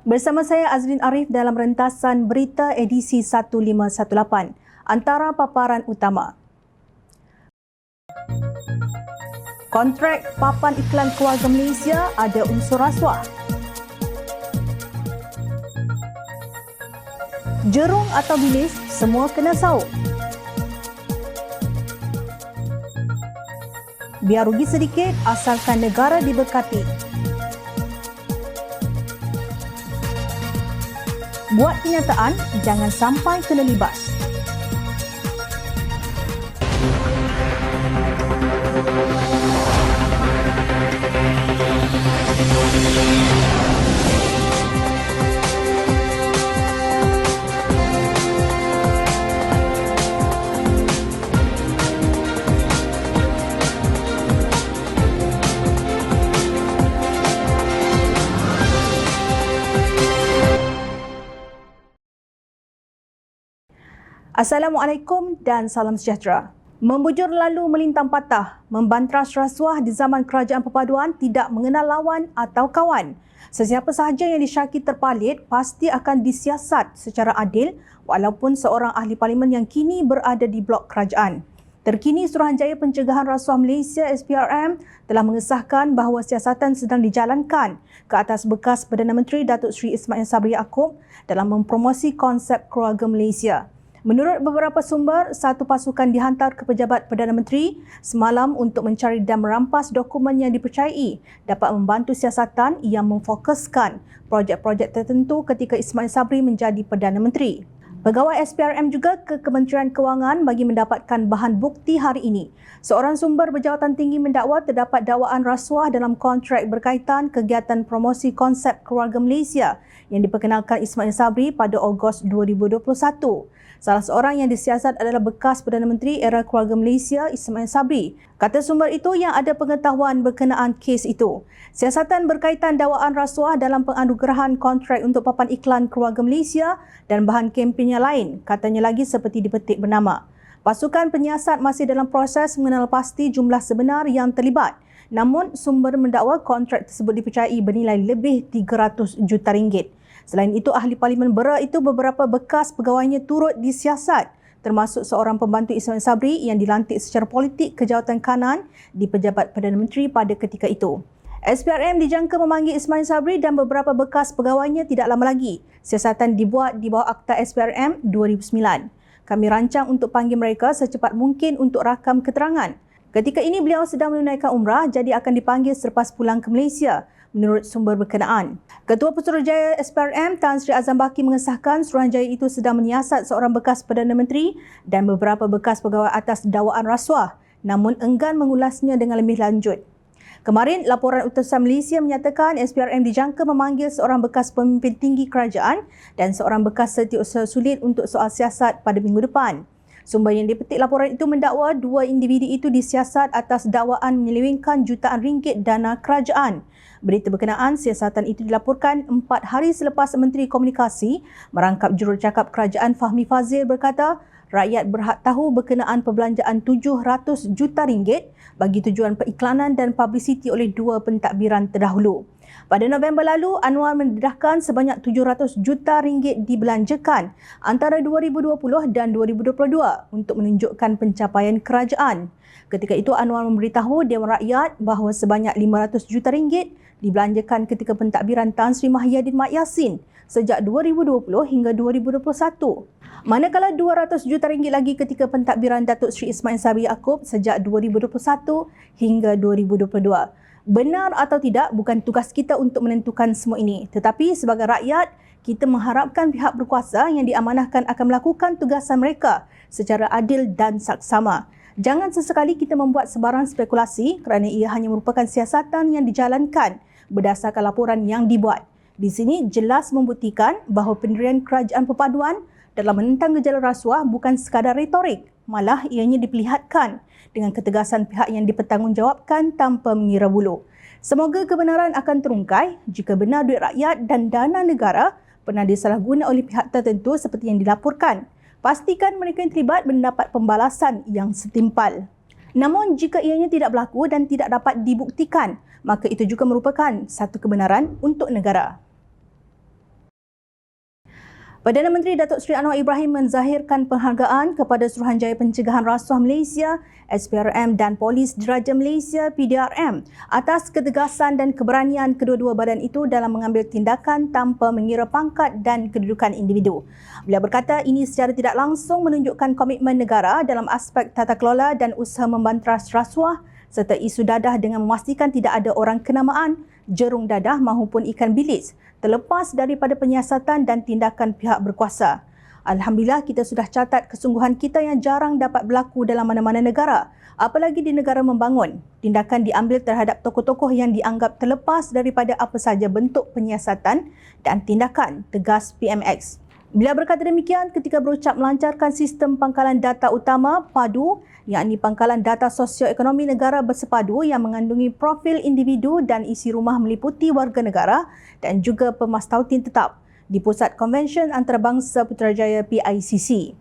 Bersama saya Azrin Arif dalam rentasan berita edisi 1518. Antara paparan utama. Kontrak papan iklan keluarga Malaysia ada unsur rasuah. Jerung atau bilis, semua kena sauk. Biar rugi sedikit asalkan negara diberkati. Buat kenyataan, jangan sampai kena libas. Assalamualaikum dan salam sejahtera. Membujur lalu melintang patah, membantras rasuah di zaman kerajaan perpaduan tidak mengenal lawan atau kawan. Sesiapa sahaja yang disyaki terpalit pasti akan disiasat secara adil walaupun seorang ahli parlimen yang kini berada di blok kerajaan. Terkini Suruhanjaya Pencegahan Rasuah Malaysia SPRM telah mengesahkan bahawa siasatan sedang dijalankan ke atas bekas Perdana Menteri Datuk Seri Ismail Sabri Yaakob dalam mempromosi konsep keluarga Malaysia. Menurut beberapa sumber, satu pasukan dihantar ke pejabat Perdana Menteri semalam untuk mencari dan merampas dokumen yang dipercayai dapat membantu siasatan yang memfokuskan projek-projek tertentu ketika Ismail Sabri menjadi Perdana Menteri. Pegawai SPRM juga ke Kementerian Kewangan bagi mendapatkan bahan bukti hari ini. Seorang sumber berjawatan tinggi mendakwa terdapat dakwaan rasuah dalam kontrak berkaitan kegiatan promosi konsep keluarga Malaysia yang diperkenalkan Ismail Sabri pada Ogos 2021. Salah seorang yang disiasat adalah bekas Perdana Menteri era keluarga Malaysia Ismail Sabri. Kata sumber itu yang ada pengetahuan berkenaan kes itu. Siasatan berkaitan dakwaan rasuah dalam penganugerahan kontrak untuk papan iklan keluarga Malaysia dan bahan kempennya lain, katanya lagi seperti dipetik bernama. Pasukan penyiasat masih dalam proses mengenal pasti jumlah sebenar yang terlibat. Namun, sumber mendakwa kontrak tersebut dipercayai bernilai lebih 300 juta ringgit. Selain itu, ahli parlimen Bera itu beberapa bekas pegawainya turut disiasat, termasuk seorang pembantu Ismail Sabri yang dilantik secara politik ke jawatan kanan di Pejabat Perdana Menteri pada ketika itu. SPRM dijangka memanggil Ismail Sabri dan beberapa bekas pegawainya tidak lama lagi. Siasatan dibuat di bawah Akta SPRM 2009. Kami rancang untuk panggil mereka secepat mungkin untuk rakam keterangan. Ketika ini beliau sedang menunaikan umrah, jadi akan dipanggil selepas pulang ke Malaysia, menurut sumber berkenaan. Ketua Putrajaya SPRM Tan Sri Azam Baki mengesahkan Suruhanjaya itu sedang menyiasat seorang bekas Perdana Menteri dan beberapa bekas pegawai atas dakwaan rasuah, namun enggan mengulasnya dengan lebih lanjut. Kemarin, laporan utusan Malaysia menyatakan SPRM dijangka memanggil seorang bekas pemimpin tinggi kerajaan dan seorang bekas setiausaha sulit untuk soal siasat pada minggu depan. Sumber yang dipetik laporan itu mendakwa dua individu itu disiasat atas dakwaan menyelewengkan jutaan ringgit dana kerajaan. Berita berkenaan siasatan itu dilaporkan 4 hari selepas Menteri Komunikasi merangkap jurucakap kerajaan Fahmi Fazil berkata, rakyat berhak tahu berkenaan perbelanjaan 700 juta ringgit bagi tujuan periklanan dan publiciti oleh dua pentadbiran terdahulu. Pada November lalu, Anwar mendedahkan sebanyak 700 juta ringgit dibelanjakan antara 2020 dan 2022 untuk menunjukkan pencapaian kerajaan. Ketika itu, Anwar memberitahu Dewan Rakyat bahawa sebanyak 500 juta ringgit dibelanjakan ketika pentadbiran Tan Sri Mahyadin Mat Yassin sejak 2020 hingga 2021. Manakala 200 juta ringgit lagi ketika pentadbiran Datuk Seri Ismail Sabri Yaakob sejak 2021 hingga 2022. Benar atau tidak bukan tugas kita untuk menentukan semua ini. Tetapi sebagai rakyat, kita mengharapkan pihak berkuasa yang diamanahkan akan melakukan tugasan mereka secara adil dan saksama. Jangan sesekali kita membuat sebarang spekulasi kerana ia hanya merupakan siasatan yang dijalankan berdasarkan laporan yang dibuat. Di sini jelas membuktikan bahawa pendirian kerajaan perpaduan dalam menentang gejala rasuah bukan sekadar retorik, malah ianya diperlihatkan dengan ketegasan pihak yang dipertanggungjawabkan tanpa mengira bulu. Semoga kebenaran akan terungkai jika benar duit rakyat dan dana negara pernah disalahguna oleh pihak tertentu seperti yang dilaporkan. Pastikan mereka yang terlibat mendapat pembalasan yang setimpal. Namun jika ianya tidak berlaku dan tidak dapat dibuktikan, maka itu juga merupakan satu kebenaran untuk negara. Perdana Menteri Datuk Seri Anwar Ibrahim menzahirkan penghargaan kepada Suruhanjaya Pencegahan Rasuah Malaysia, SPRM dan Polis Diraja Malaysia, PDRM atas ketegasan dan keberanian kedua-dua badan itu dalam mengambil tindakan tanpa mengira pangkat dan kedudukan individu. Beliau berkata ini secara tidak langsung menunjukkan komitmen negara dalam aspek tata kelola dan usaha membantras rasuah serta isu dadah dengan memastikan tidak ada orang kenamaan, jerung dadah maupun ikan bilis terlepas daripada penyiasatan dan tindakan pihak berkuasa. Alhamdulillah kita sudah catat kesungguhan kita yang jarang dapat berlaku dalam mana-mana negara, apalagi di negara membangun. Tindakan diambil terhadap tokoh-tokoh yang dianggap terlepas daripada apa sahaja bentuk penyiasatan dan tindakan, tegas PMX. Beliau berkata demikian ketika berucap melancarkan sistem pangkalan data utama PADU, yakni pangkalan data sosioekonomi negara bersepadu yang mengandungi profil individu dan isi rumah meliputi warga negara dan juga pemastautin tetap di Pusat Konvensyen Antarabangsa Putrajaya PICC.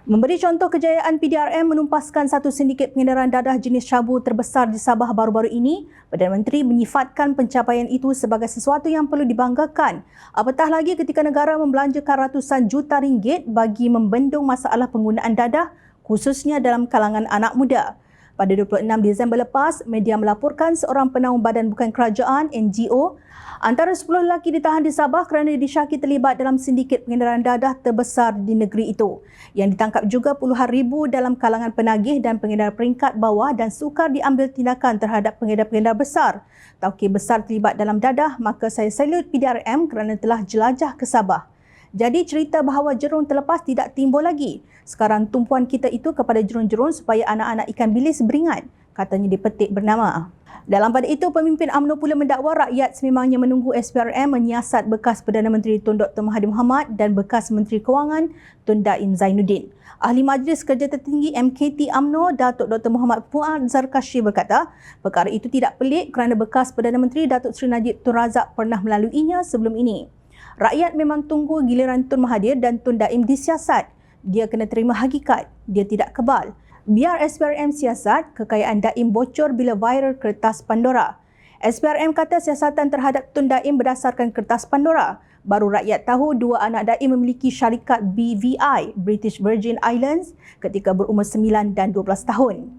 Memberi contoh kejayaan PDRM menumpaskan satu sindiket pengedaran dadah jenis syabu terbesar di Sabah baru-baru ini, Perdana Menteri menyifatkan pencapaian itu sebagai sesuatu yang perlu dibanggakan. Apatah lagi ketika negara membelanjakan ratusan juta ringgit bagi membendung masalah penggunaan dadah, khususnya dalam kalangan anak muda. Pada 26 Disember lepas, media melaporkan seorang penaung badan bukan kerajaan NGO antara 10 lelaki ditahan di Sabah kerana disyaki terlibat dalam sindiket pengedaran dadah terbesar di negeri itu. Yang ditangkap juga puluhan ribu dalam kalangan penagih dan pengedar peringkat bawah dan sukar diambil tindakan terhadap pengedar-pengedar besar. Taukir besar terlibat dalam dadah, maka saya salute PDRM kerana telah jelajah ke Sabah. Jadi cerita bahawa jerung terlepas tidak timbul lagi. Sekarang tumpuan kita itu kepada jerung-jerung supaya anak-anak ikan bilis beringat, katanya di petik bernama. Dalam pada itu, pemimpin UMNO pula mendakwa rakyat sememangnya menunggu SPRM menyiasat bekas Perdana Menteri Tun Dr. Mahathir Mohamad dan bekas Menteri Kewangan Tun Daim Zainuddin. Ahli Majlis Kerja Tertinggi MKT UMNO Datuk Dr. Muhammad Fuad Zarkashi berkata, perkara itu tidak pelik kerana bekas Perdana Menteri Datuk Seri Najib Tun Razak pernah melaluinya sebelum ini. Rakyat memang tunggu giliran Tun Mahathir dan Tun Daim disiasat. Dia kena terima hakikat. Dia tidak kebal. Biar SPRM siasat, kekayaan Daim bocor bila viral kertas Pandora. SPRM kata siasatan terhadap Tun Daim berdasarkan kertas Pandora. Baru rakyat tahu dua anak Daim memiliki syarikat BVI, British Virgin Islands, ketika berumur 9 dan 12 tahun.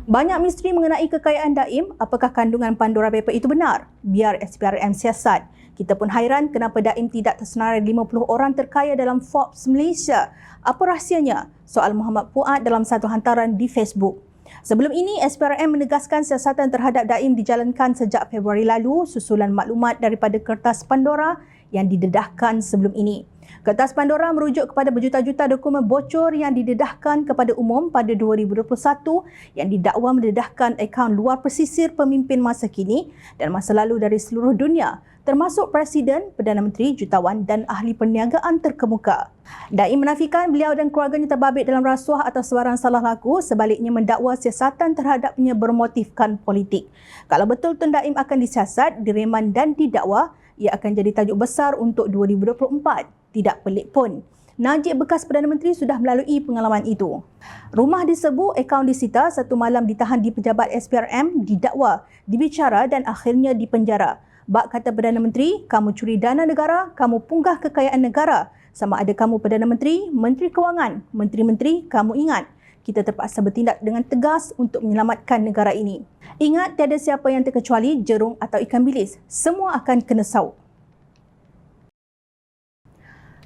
Banyak misteri mengenai kekayaan Daim, apakah kandungan Pandora Paper itu benar? Biar SPRM siasat. Kita pun hairan kenapa Daim tidak tersenarai 50 orang terkaya dalam Forbes Malaysia. Apa rahsianya? Soal Muhammad Fuad dalam satu hantaran di Facebook. Sebelum ini, SPRM menegaskan siasatan terhadap Daim dijalankan sejak Februari lalu susulan maklumat daripada kertas Pandora yang didedahkan sebelum ini. Kertas Pandora merujuk kepada berjuta-juta dokumen bocor yang didedahkan kepada umum pada 2021 yang didakwa mendedahkan akaun luar pesisir pemimpin masa kini dan masa lalu dari seluruh dunia, termasuk Presiden, Perdana Menteri, jutawan dan ahli perniagaan terkemuka. Daim menafikan beliau dan keluarganya terbabit dalam rasuah atau sebarang salah laku, sebaliknya mendakwa siasatan terhadapnya bermotifkan politik. Kalau betul Tun Daim akan disiasat, direman dan didakwa, ia akan jadi tajuk besar untuk 2024. Tidak pelik pun. Najib bekas Perdana Menteri sudah melalui pengalaman itu. Rumah diserbu, akaun disita, satu malam ditahan di pejabat SPRM, didakwa, dibicara dan akhirnya dipenjara. Bak kata Perdana Menteri, kamu curi dana negara, kamu punggah kekayaan negara. Sama ada kamu Perdana Menteri, Menteri Kewangan, Menteri-Menteri, kamu ingat. Kita terpaksa bertindak dengan tegas untuk menyelamatkan negara ini. Ingat, tiada siapa yang terkecuali jerung atau ikan bilis. Semua akan kena sauk.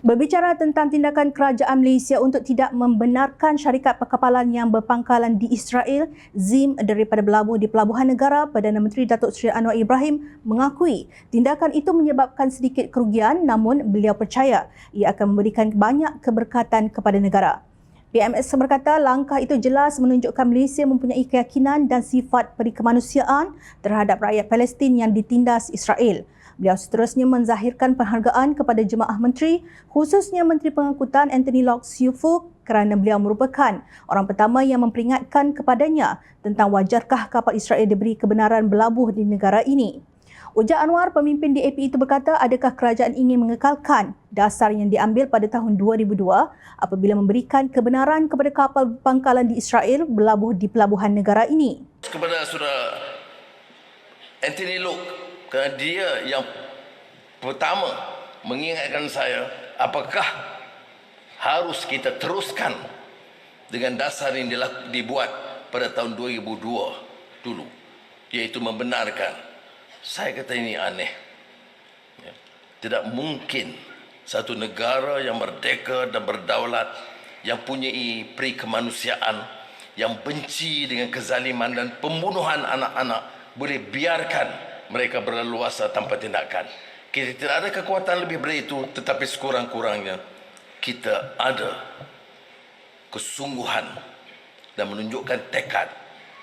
Berbicara tentang tindakan kerajaan Malaysia untuk tidak membenarkan syarikat perkapalan yang berpangkalan di Israel, ZIM daripada berlabuh di Pelabuhan Negara, Perdana Menteri Datuk Seri Anwar Ibrahim mengakui tindakan itu menyebabkan sedikit kerugian, namun beliau percaya ia akan memberikan banyak keberkatan kepada negara. PMS berkata langkah itu jelas menunjukkan Malaysia mempunyai keyakinan dan sifat perikemanusiaan terhadap rakyat Palestin yang ditindas Israel. Beliau seterusnya menzahirkan penghargaan kepada jemaah menteri, khususnya Menteri Pengangkutan Anthony Lok Siufuk kerana beliau merupakan orang pertama yang memperingatkan kepadanya tentang wajarkah kapal Israel diberi kebenaran berlabuh di negara ini. Ujar Anwar, pemimpin DAP itu berkata adakah kerajaan ingin mengekalkan dasar yang diambil pada tahun 2002 apabila memberikan kebenaran kepada kapal pangkalan di Israel berlabuh di pelabuhan negara ini. Kepada saudara Anthony Lok, kerana dia yang pertama mengingatkan saya apakah harus kita teruskan dengan dasar yang dibuat pada tahun 2002 dulu, iaitu membenarkan. Saya kata ini aneh. Tidak mungkin satu negara yang merdeka dan berdaulat, yang punya peri kemanusiaan, yang benci dengan kezaliman dan pembunuhan anak-anak, boleh biarkan mereka berleluasa tanpa tindakan. Kita tidak ada kekuatan lebih dari itu, tetapi sekurang-kurangnya kita ada kesungguhan dan menunjukkan tekad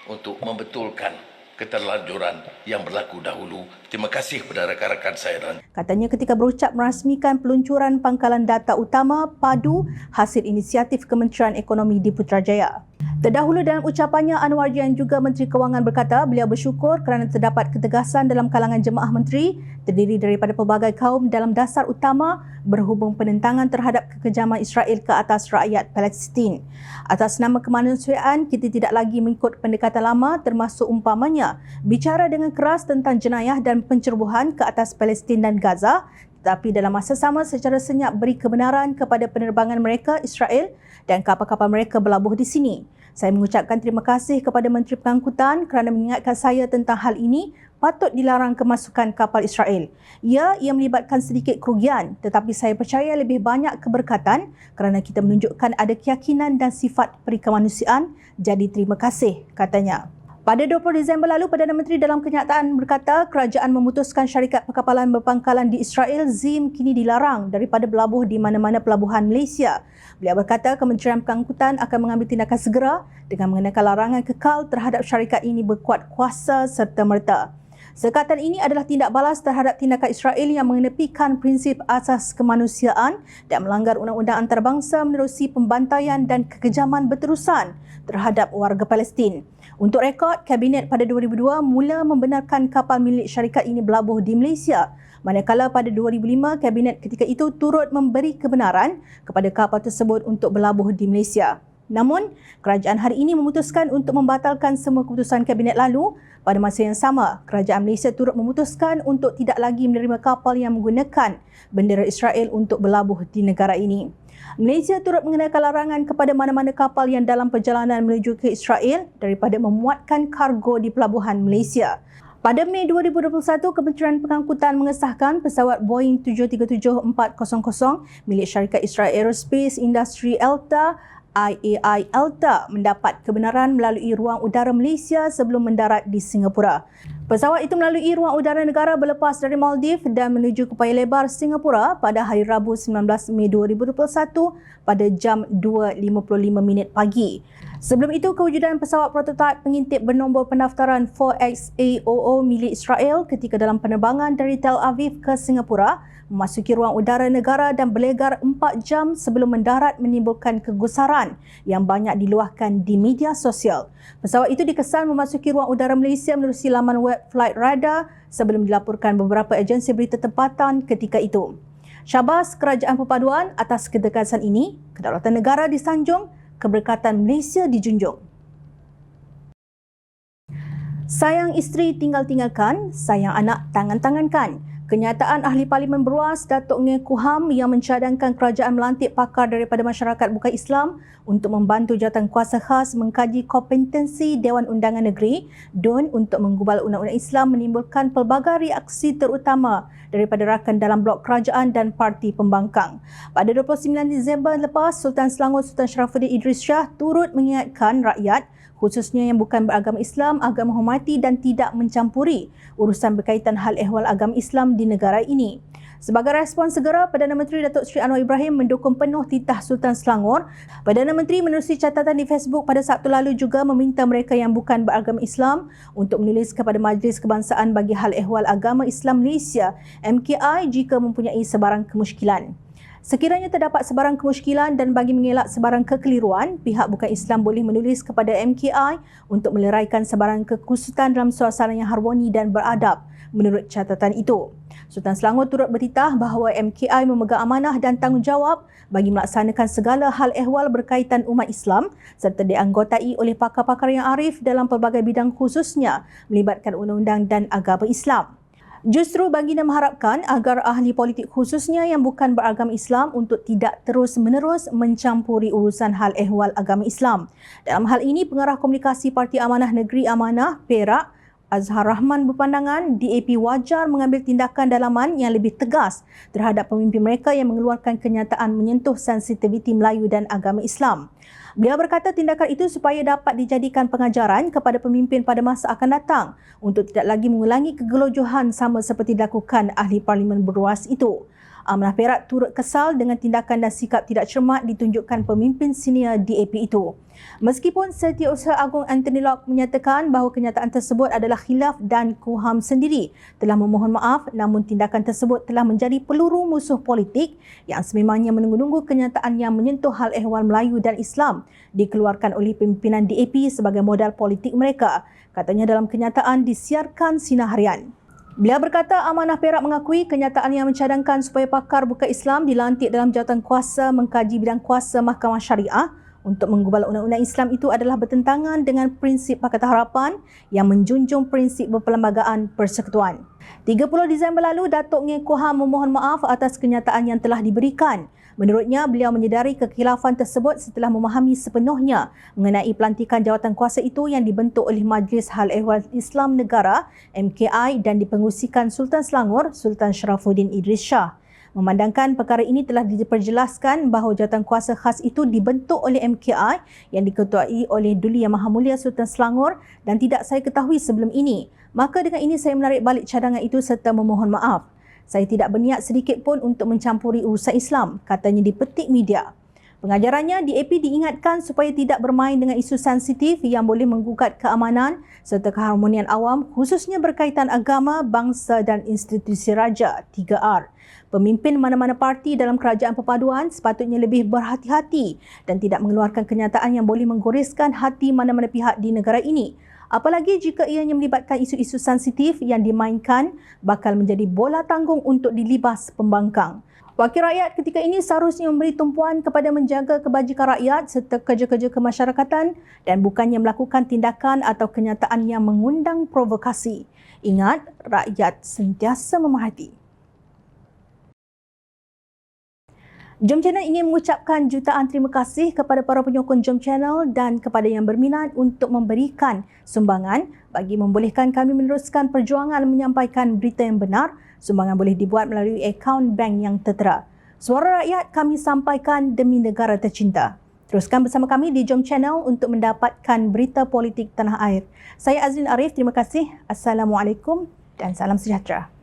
untuk membetulkan keterlanjuran yang berlaku dahulu. Terima kasih kepada rakan-rakan saya. Katanya ketika berucap merasmikan peluncuran pangkalan data utama PADU hasil inisiatif Kementerian Ekonomi di Putrajaya. Terdahulu dalam ucapannya, Anwar Jian juga Menteri Kewangan berkata beliau bersyukur kerana terdapat ketegasan dalam kalangan jemaah menteri terdiri daripada pelbagai kaum dalam dasar utama berhubung penentangan terhadap kekejaman Israel ke atas rakyat Palestin. Atas nama kemanusiaan, kita tidak lagi mengikut pendekatan lama termasuk umpamanya bicara dengan keras tentang jenayah dan pencerobohan ke atas Palestin dan Gaza, tetapi dalam masa sama secara senyap beri kebenaran kepada penerbangan mereka Israel dan kapal-kapal mereka berlabuh di sini. Saya mengucapkan terima kasih kepada Menteri Pengangkutan kerana mengingatkan saya tentang hal ini patut dilarang kemasukan kapal Israel. Ya, ia melibatkan sedikit kerugian, tetapi saya percaya lebih banyak keberkatan kerana kita menunjukkan ada keyakinan dan sifat perikemanusiaan. Jadi terima kasih, katanya. Pada 20 Disember lalu, Perdana Menteri dalam kenyataan berkata kerajaan memutuskan syarikat perkapalan berpangkalan di Israel ZIM kini dilarang daripada berlabuh di mana-mana pelabuhan Malaysia. Beliau berkata Kementerian Pengangkutan akan mengambil tindakan segera dengan mengenakan larangan kekal terhadap syarikat ini berkuat kuasa serta-merta. Sekatan ini adalah tindak balas terhadap tindakan Israel yang mengenepikan prinsip asas kemanusiaan dan melanggar undang-undang antarabangsa menerusi pembantaian dan kekejaman berterusan terhadap warga Palestin. Untuk rekod, Kabinet pada 2002 mula membenarkan kapal milik syarikat ini berlabuh di Malaysia, manakala pada 2005 Kabinet ketika itu turut memberi kebenaran kepada kapal tersebut untuk berlabuh di Malaysia. Namun, kerajaan hari ini memutuskan untuk membatalkan semua keputusan Kabinet lalu. Pada masa yang sama, kerajaan Malaysia turut memutuskan untuk tidak lagi menerima kapal yang menggunakan bendera Israel untuk berlabuh di negara ini. Malaysia turut mengenakan larangan kepada mana-mana kapal yang dalam perjalanan menuju ke Israel daripada memuatkan kargo di pelabuhan Malaysia. Pada Mei 2021, Kementerian Pengangkutan mengesahkan pesawat Boeing 737-400 milik syarikat Israel Aerospace Industry ELTA IAI ELTA mendapat kebenaran melalui ruang udara Malaysia sebelum mendarat di Singapura. Pesawat itu melalui ruang udara negara berlepas dari Maldives dan menuju ke Paya Lebar, Singapura pada hari Rabu 19 Mei 2021 pada jam 2.55 pagi. Sebelum itu, kewujudan pesawat prototipe pengintip bernombor pendaftaran 4XAOO milik Israel ketika dalam penerbangan dari Tel Aviv ke Singapura memasuki ruang udara negara dan berlegar 4 jam sebelum mendarat menimbulkan kegusaran yang banyak diluahkan di media sosial. Pesawat itu dikesan memasuki ruang udara Malaysia menerusi laman web Flight Radar sebelum dilaporkan beberapa agensi berita tempatan ketika itu. Syabas Kerajaan Perpaduan atas ketegasan ini, kedaulatan negara disanjung, keberkatan Malaysia dijunjung. Sayang isteri tinggal-tinggalkan, sayang anak tangan-tangankan. Kenyataan Ahli Parlimen Beruas Datuk Ngeh Kuham yang mencadangkan kerajaan melantik pakar daripada masyarakat bukan Islam untuk membantu jawatan kuasa khas mengkaji kompetensi Dewan Undangan Negeri DUN untuk menggubal undang-undang Islam menimbulkan pelbagai reaksi terutama daripada rakan dalam blok kerajaan dan parti pembangkang. Pada 29 Disember lepas, Sultan Selangor Sultan Sharafuddin Idris Shah turut mengingatkan rakyat khususnya yang bukan beragama Islam agar menghormati dan tidak mencampuri urusan berkaitan hal ehwal agama Islam di negara ini. Sebagai respon segera, Perdana Menteri Datuk Seri Anwar Ibrahim mendukung penuh titah Sultan Selangor. Perdana Menteri menerusi catatan di Facebook pada Sabtu lalu juga meminta mereka yang bukan beragama Islam untuk menulis kepada Majlis Kebangsaan bagi Hal Ehwal Agama Islam Malaysia MKI jika mempunyai sebarang kemusykilan. Sekiranya terdapat sebarang kemusykilan dan bagi mengelak sebarang kekeliruan, pihak bukan Islam boleh menulis kepada MKI untuk meleraikan sebarang kekusutan dalam suasana yang harmoni dan beradab menurut catatan itu. Sultan Selangor turut bertitah bahawa MKI memegang amanah dan tanggungjawab bagi melaksanakan segala hal ehwal berkaitan umat Islam serta dianggotai oleh pakar-pakar yang arif dalam pelbagai bidang khususnya melibatkan undang-undang dan agama Islam. Justru baginda mengharapkan agar ahli politik khususnya yang bukan beragama Islam untuk tidak terus-menerus mencampuri urusan hal ehwal agama Islam. Dalam hal ini, Pengarah Komunikasi Parti Amanah Negeri Amanah, Perak, Azhar Rahman berpandangan DAP wajar mengambil tindakan dalaman yang lebih tegas terhadap pemimpin mereka yang mengeluarkan kenyataan menyentuh sensitiviti Melayu dan agama Islam. Beliau berkata tindakan itu supaya dapat dijadikan pengajaran kepada pemimpin pada masa akan datang untuk tidak lagi mengulangi kegelojohan sama seperti dilakukan ahli parlimen berruas itu. Amanah Perak turut kesal dengan tindakan dan sikap tidak cermat ditunjukkan pemimpin senior DAP itu. Meskipun Setiausaha Agung Anthony Locke menyatakan bahawa kenyataan tersebut adalah khilaf dan KUHAM sendiri telah memohon maaf, namun tindakan tersebut telah menjadi peluru musuh politik yang sememangnya menunggu-nunggu kenyataan yang menyentuh hal ehwal Melayu dan Islam dikeluarkan oleh pimpinan DAP sebagai modal politik mereka. Katanya dalam kenyataan disiarkan Sinar Harian. Beliau berkata Amanah Perak mengakui kenyataan yang mencadangkan supaya pakar bukan Islam dilantik dalam jawatan kuasa mengkaji bidang kuasa Mahkamah Syariah untuk menggubal undang-undang Islam itu adalah bertentangan dengan prinsip Pakatan Harapan yang menjunjung prinsip berperlembagaan persekutuan. 30 Disember lalu, Datuk Ngeh KUHAM memohon maaf atas kenyataan yang telah diberikan. Menurutnya, beliau menyedari kekhilafan tersebut setelah memahami sepenuhnya mengenai pelantikan jawatan kuasa itu yang dibentuk oleh Majlis Hal Ehwal Islam Negara MKI dan dipengusikan Sultan Selangor Sultan Sharafuddin Idris Shah. Memandangkan perkara ini telah diperjelaskan bahawa jawatan kuasa khas itu dibentuk oleh MKI yang diketuai oleh Duli Yang Maha Mulia Sultan Selangor dan tidak saya ketahui sebelum ini. Maka dengan ini saya menarik balik cadangan itu serta memohon maaf. Saya tidak berniat sedikit pun untuk mencampuri urusan Islam, katanya di petik media. Pengajarannya, DAP diingatkan supaya tidak bermain dengan isu sensitif yang boleh menggugat keamanan serta keharmonian awam khususnya berkaitan agama, bangsa dan institusi raja 3R. Pemimpin mana-mana parti dalam kerajaan perpaduan sepatutnya lebih berhati-hati dan tidak mengeluarkan kenyataan yang boleh menggoreskan hati mana-mana pihak di negara ini. Apalagi jika ianya melibatkan isu-isu sensitif yang dimainkan bakal menjadi bola tanggung untuk dilibas pembangkang. Wakil rakyat ketika ini seharusnya memberi tumpuan kepada menjaga kebajikan rakyat serta kerja-kerja kemasyarakatan dan bukannya melakukan tindakan atau kenyataan yang mengundang provokasi. Ingat, rakyat sentiasa memerhati. Jom Channel ingin mengucapkan jutaan terima kasih kepada para penyokong Jom Channel dan kepada yang berminat untuk memberikan sumbangan bagi membolehkan kami meneruskan perjuangan menyampaikan berita yang benar. Sumbangan boleh dibuat melalui akaun bank yang tertera. Suara rakyat kami sampaikan demi negara tercinta. Teruskan bersama kami di Jom Channel untuk mendapatkan berita politik tanah air. Saya Azrin Arif, terima kasih. Assalamualaikum dan salam sejahtera.